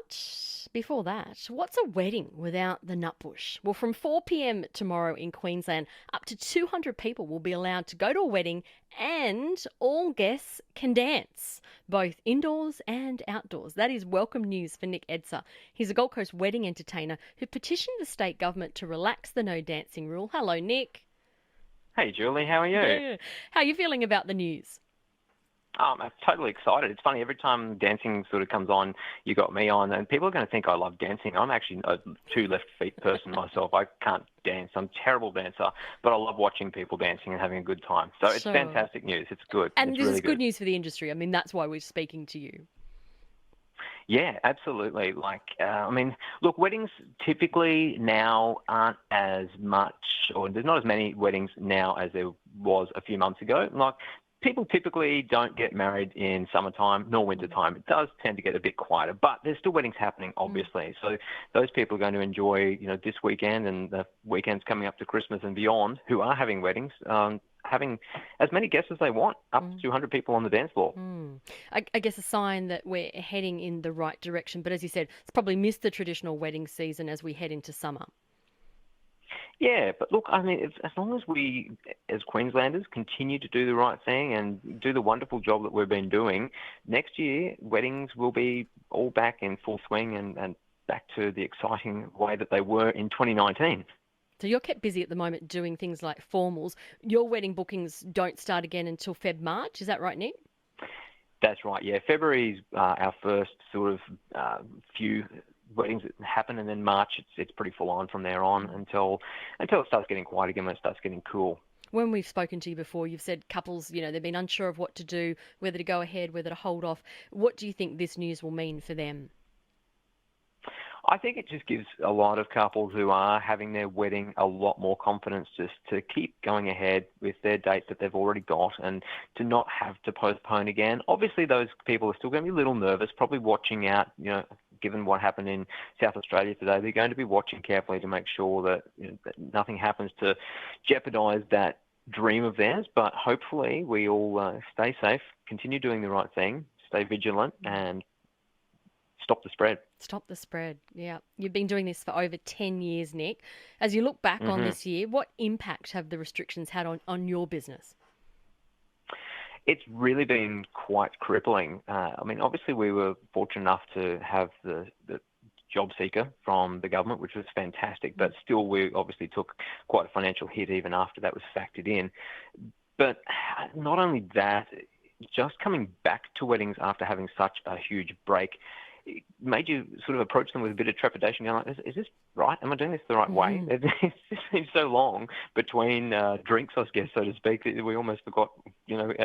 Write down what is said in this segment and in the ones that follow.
But before that, what's a wedding without the nutbush? Well, from 4 p.m. tomorrow in Queensland, up to 200 people will be allowed to go to a wedding and all guests can dance, both indoors and outdoors. That is welcome news for Nick Edser. He's a Gold Coast wedding entertainer who petitioned the state government to relax the no dancing rule. Hello, Nick. Hey Julie, how are you? Yeah. How are you feeling about the news? I'm totally excited. It's funny, every time dancing sort of comes on, you got me on, and people are going to think I love dancing. I'm actually a two left feet person myself. I can't dance. I'm a terrible dancer, but I love watching people dancing and having a good time. So it's Sure. fantastic news. It's good. And It's this is really good good. news for the industry. I mean, that's why we're speaking to you. Yeah, absolutely. Look, weddings typically now aren't as much, or there's not as many weddings now as there was a few months ago. Like, people typically don't get married in summertime nor wintertime. It does tend to get a bit quieter, but there's still weddings happening, Mm. obviously. So those people are going to enjoy, this weekend and the weekends coming up to Christmas and beyond who are having weddings, having as many guests as they want, up to Mm. 200 people on the dance floor. Mm. I guess a sign that we're heading in the right direction. But as you said, it's probably missed the traditional wedding season as we head into summer. Yeah, but look, I mean, as long as we, as Queenslanders, continue to do the right thing and do the wonderful job that we've been doing, next year weddings will be all back in full swing and back to the exciting way that they were in 2019. So you're kept busy at the moment doing things like formals. Your wedding bookings don't start again until Feb, March. Is that right, Nick? That's right. Yeah, February's our first sort of few weddings that happen, and then March it's pretty full on from there on until it starts getting quiet again when it starts getting cool. When we've spoken to you before, you've said couples, they've been unsure of what to do, whether to go ahead, whether to hold off. What do you think this news will mean for them? I think it just gives a lot of couples who are having their wedding a lot more confidence just to keep going ahead with their date that they've already got and to not have to postpone again. Obviously, those people are still going to be a little nervous, probably watching out, given what happened in South Australia today. They're going to be watching carefully to make sure that, that nothing happens to jeopardise that dream of theirs. But hopefully we all stay safe, continue doing the right thing, stay vigilant and stop the spread. Stop the spread. Yeah. You've been doing this for over 10 years, Nick. As you look back on hmm this year, what impact have the restrictions had on your business? It's really been quite crippling. Obviously, we were fortunate enough to have the job seeker from the government, which was fantastic, but still, we obviously took quite a financial hit even after that was factored in. But not only that, just coming back to weddings after having such a huge break, it made you sort of approach them with a bit of trepidation, going like, is this right? Am I doing this the right way? Mm-hmm. It's just been so long between drinks, I guess, so to speak, that we almost forgot,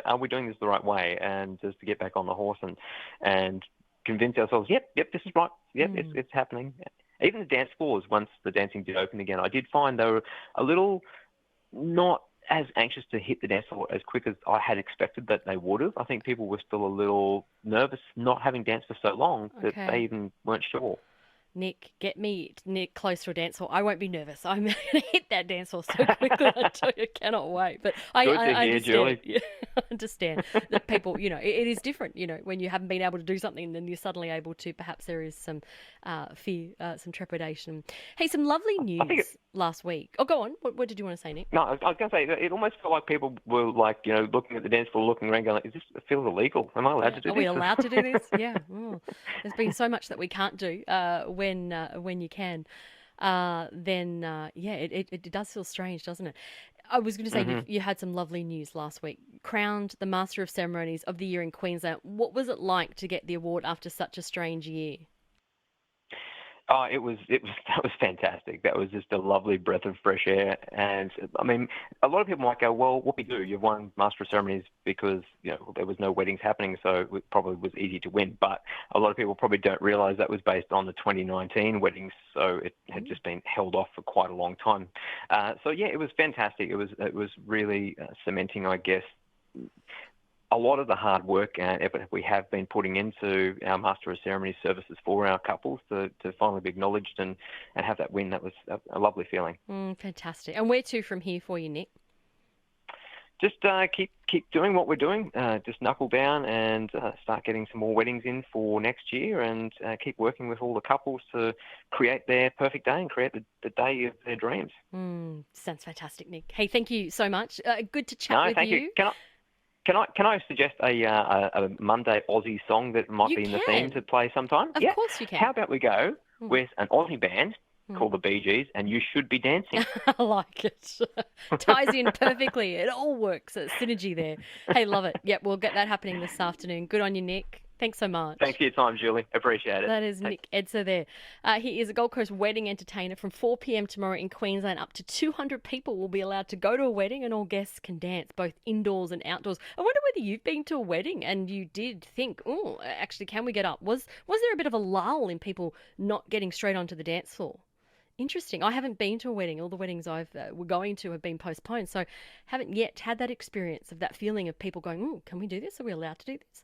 are we doing this the right way? And just to get back on the horse and convince ourselves, yep, this is right. Yep, Mm. it's happening. Even the dance floors, once the dancing did open again, I did find they were a little not as anxious to hit the dance floor as quick as I had expected that they would have. I think people were still a little nervous not having danced for so long that they Okay. even weren't sure. Nick, get me Nick close to a dance floor. I won't be nervous. I'm going to hit that dance floor so quickly. I tell you, I cannot wait. But I, Good I to I hear, understand. Julie. Yeah, I understand that people, it is different. When you haven't been able to do something, and then you're suddenly able to. Perhaps there is some fear, some trepidation. Hey, some lovely I think news last week. Oh, go on. What did you want to say, Nick? No, I was going to say, it almost felt like people were like, looking at the dance floor, looking around, going, like, it feels illegal. Am I allowed Yeah. to do Are we this? allowed to do this? Yeah. Oh, there's been so much that we can't do when you can. Then yeah, it does feel strange, doesn't it? I was going to say hmm you had some lovely news last week. Crowned the Master of Ceremonies of the Year in Queensland. What was it like to get the award after such a strange year? Oh, it was that was fantastic. That was just a lovely breath of fresh air. And a lot of people might go, well, what we do? You've won Master of Ceremonies because there was no weddings happening, so it probably was easy to win. But a lot of people probably don't realise that was based on the 2019 weddings, so it had Mm. just been held off for quite a long time. So yeah, it was fantastic. It was really cementing, I guess, a lot of the hard work and effort we have been putting into our Master of Ceremony services for our couples to finally be acknowledged and have that win. That was a lovely feeling. Fantastic. And where to from here for you, Nick? just keep doing what we're doing. Just knuckle down and start getting some more weddings in for next year, and keep working with all the couples to create their perfect day and create the day of their dreams. Sounds fantastic, Nick. Hey, thank you so much. Good to chat No, with thank you. you. Can I suggest a Monday Aussie song that might You be in the theme can. to play sometime? Of Yeah. course you can. How about we go Mm. with an Aussie band called the Bee Gees, and You Should Be Dancing. I like it. Ties in perfectly. It all works. It's synergy there. Hey, love it. Yep, we'll get that happening this afternoon. Good on you, Nick. Thanks so much. Thanks for your time, Julie. Appreciate it. That is Thanks. Nick Edser there. He is a Gold Coast wedding entertainer from 4 p.m. tomorrow in Queensland. Up to 200 people will be allowed to go to a wedding, and all guests can dance both indoors and outdoors. I wonder whether you've been to a wedding and you did think, oh, actually, can we get up? Was there a bit of a lull in people not getting straight onto the dance floor? Interesting. I haven't been to a wedding. All the weddings we're going to have been postponed, so haven't yet had that experience of that feeling of people going, "Oh, can we do this? Are we allowed to do this?"